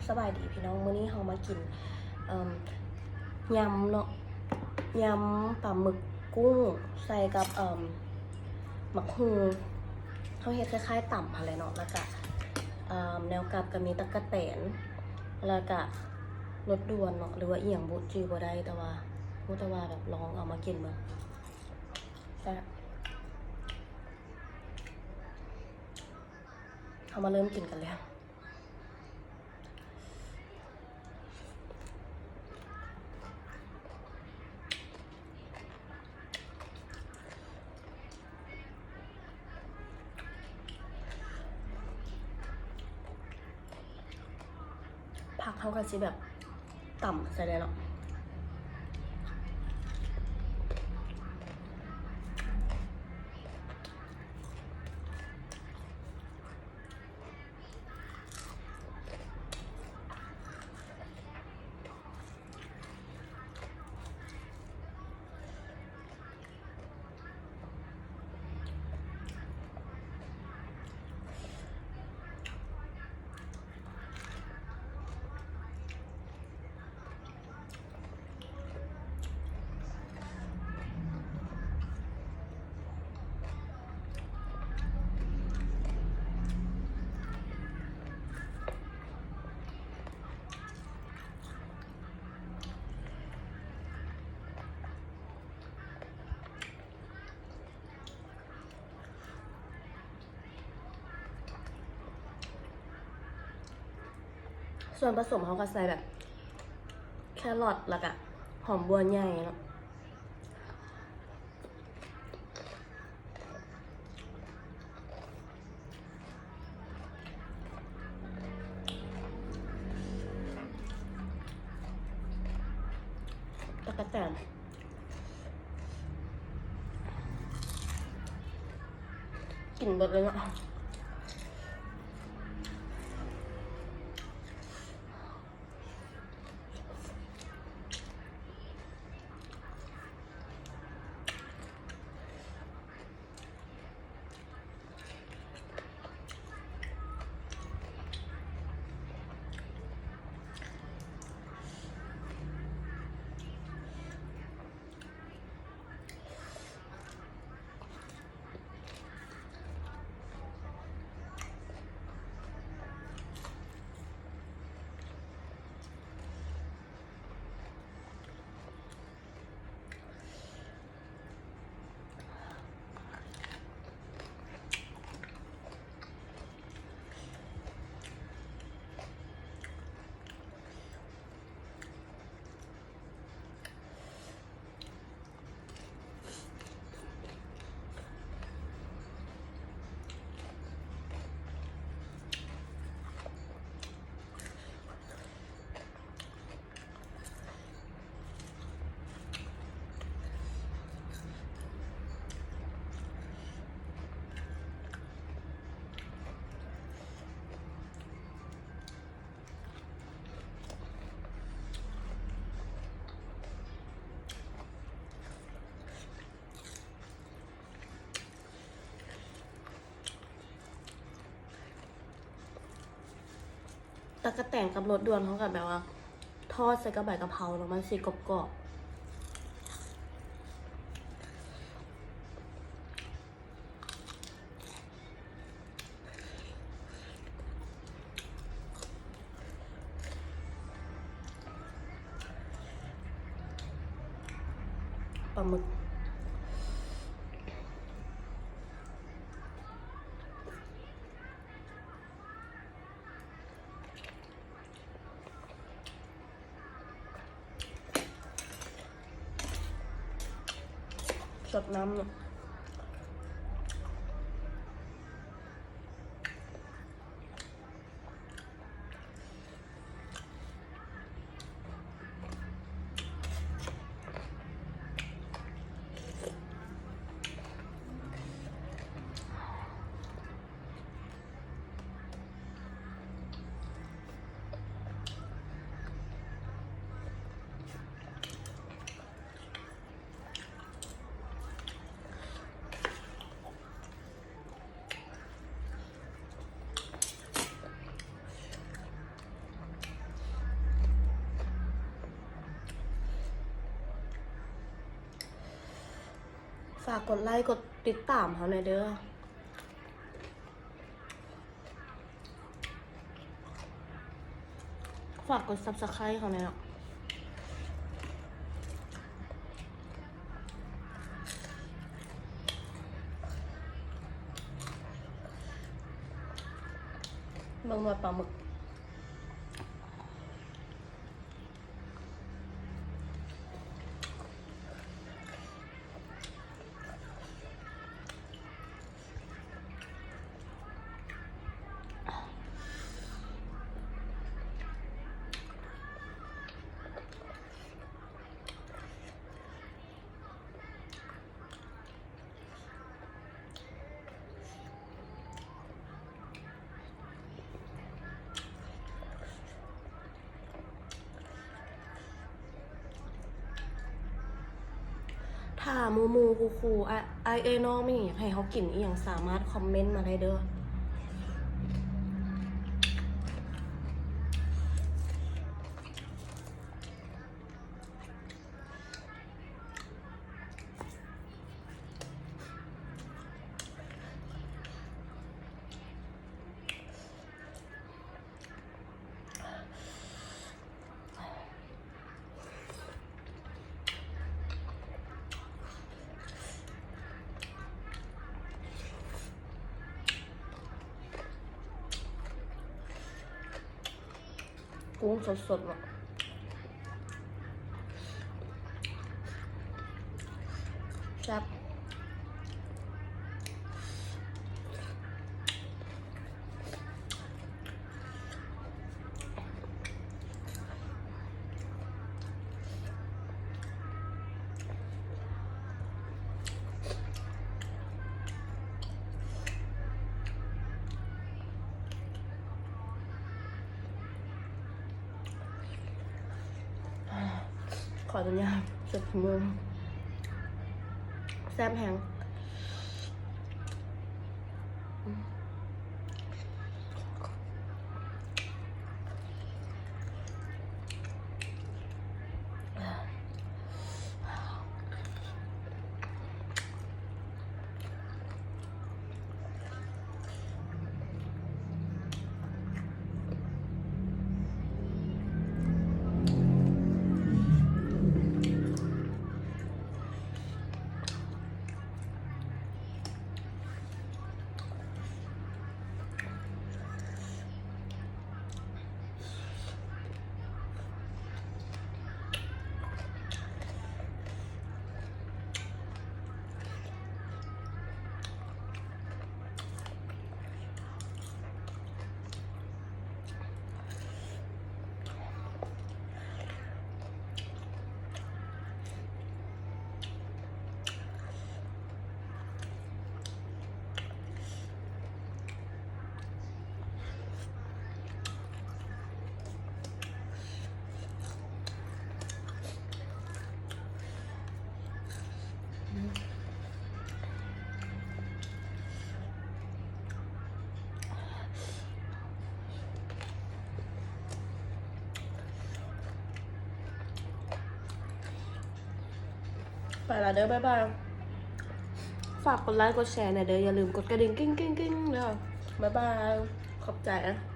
สบายดีพี่น้องมื้อนี้เรามากินยำเนาะยำปลาหมึกกุ้งใส่กับหมักฮูเขาเฮ็ดคล้ายๆต่ำอะไรเนาะแล้วก็แนวกับก็มีตะกะแตนแล้วก็รสด่วนเนาะหรือว่าอีหยังบ่จื้อบ่ได้แต่ว่าแบบลองเอามากินมาแซ่บเอามาเริ่มกินกันแล้วผักเขาก็สิแบบต่ำใส่ได้เนาะส่วนผสมเขาก็ใส่แบบแครอทแล้วก็หอมบัวใหญ่เนาะตะกะแตนกลิ่นเบิดเลยเนาะตะกะแตนกับรสด่วนเขากับแบบว่าทอดใส่กับใบกะเพราแล้วมันสิกรอบๆปลาหมึกสดน้ำเนาะ ฝากกดไลค์กดติดตามเขาหน่อยเด้อฝากกด Subscribe เขาหน่อยเนาะเบิ่งหน่วยปลาหมึกถ้าหมูครูไอน้องไม่อยากให้เขากินอีหยังสามารถคอมเมนต์มาได้เด้อกุ้งสดๆว่ะแซ่บขออนุญาตเสร็จมือแซ่บแห้งไปละเด้อบ๊ายบายฝากกดไลค์กดแชร์หน่อยเด้ออย่าลืมกดกระดิ่งกิ้งเด้อบ๊ายบายขอบใจนะ